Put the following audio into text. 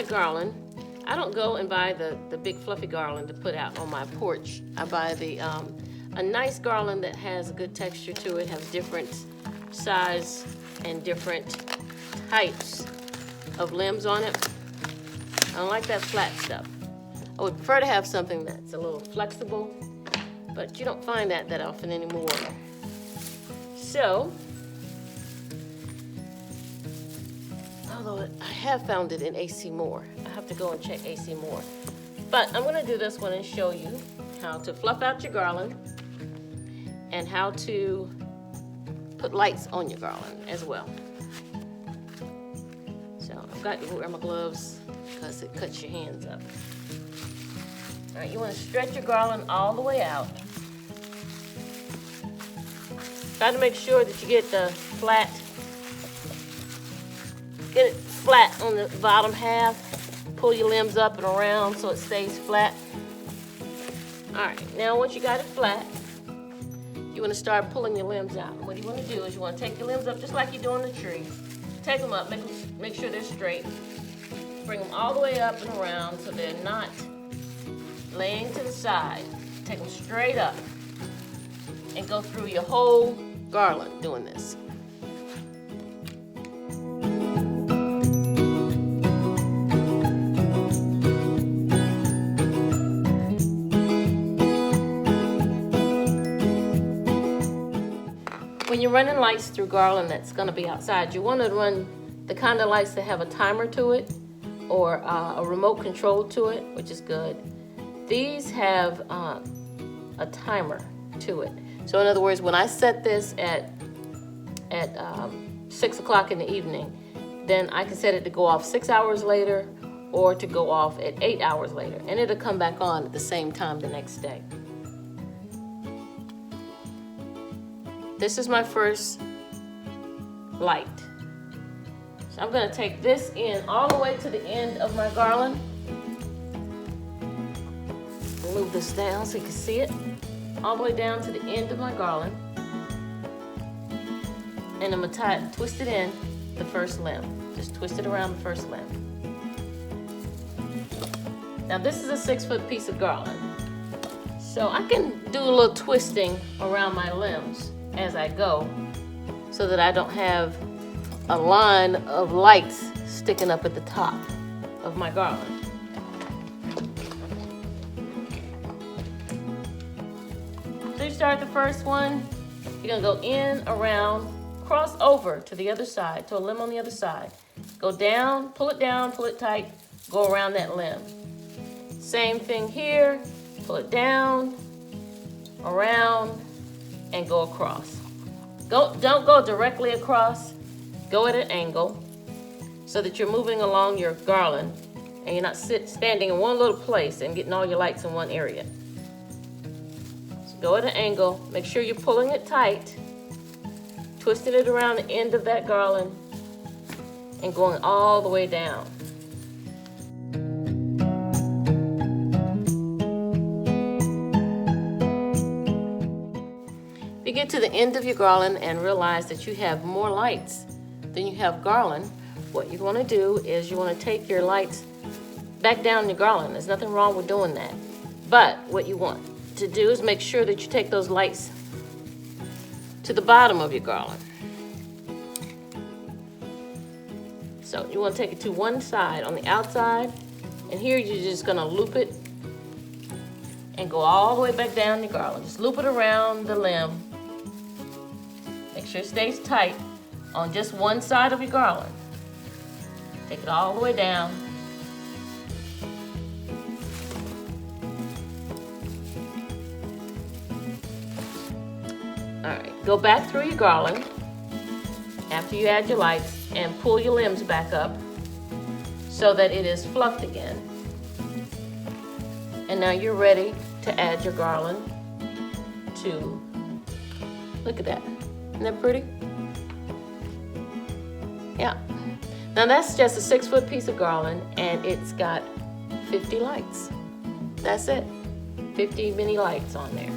my garland, I don't go and buy the big fluffy garland to put out on my porch. I buy a nice garland that has a good texture to it, has different size and different types of limbs on it. I don't like that flat stuff. I would prefer to have something that's a little flexible, but you don't find that often anymore. So, although I have found it in AC Moore. I have to go and check AC Moore. But I'm gonna do this one and show you how to fluff out your garland and how to put lights on your garland as well. So I've got to wear my gloves because it cuts your hands up. All right, you want to stretch your garland all the way out. Try to make sure that you get get it flat on the bottom half. Pull your limbs up and around so it stays flat. All right, now once you got it flat, you want to start pulling your limbs out. What you want to do is you want to take your limbs up just like you do on the tree. Take them up, make sure they're straight. Bring them all the way up and around so they're not laying to the side. Take them straight up and go through your whole garland doing this. When you're running lights through garland that's going to be outside, you want to run the kind of lights that have a timer to it or a remote control to it, which is good. These have a timer to it. So in other words, when I set this at 6 o'clock in the evening, then I can set it to go off 6 hours later or to go off at 8 hours later, and it'll come back on at the same time the next day. This is my first light. So I'm gonna take this in all the way to the end of my garland. Move this down so you can see it. All the way down to the end of my garland. And I'm gonna twist it in the first limb. Just twist it around the first limb. Now this is a 6-foot piece of garland. So I can do a little twisting around my limbs as I go so that I don't have a line of lights sticking up at the top of my garland. So you start the first one, you're gonna go in, around, cross over to the other side, to a limb on the other side. Go down, pull it tight, go around that limb. Same thing here, pull it down, around, and go across. Don't go directly across, go at an angle so that you're moving along your garland and you're not standing in one little place and getting all your lights in one area. So go at an angle, make sure you're pulling it tight, twisting it around the end of that garland and going all the way down. You get to the end of your garland and realize that you have more lights than you have garland. What you want to do is you want to take your lights back down your garland. There's nothing wrong with doing that. But what you want to do is make sure that you take those lights to the bottom of your garland. So you want to take it to one side on the outside, and here you're just going to loop it and go all the way back down your garland. Just loop it around the limb. Make sure it stays tight on just one side of your garland. Take it all the way down. All right, go back through your garland after you add your lights and pull your limbs back up so that it is fluffed again. And now you're ready to add your garland to, look at that. Isn't that pretty? Yeah. Now that's just a 6-foot piece of garland and it's got 50 lights. That's it. 50 mini lights on there.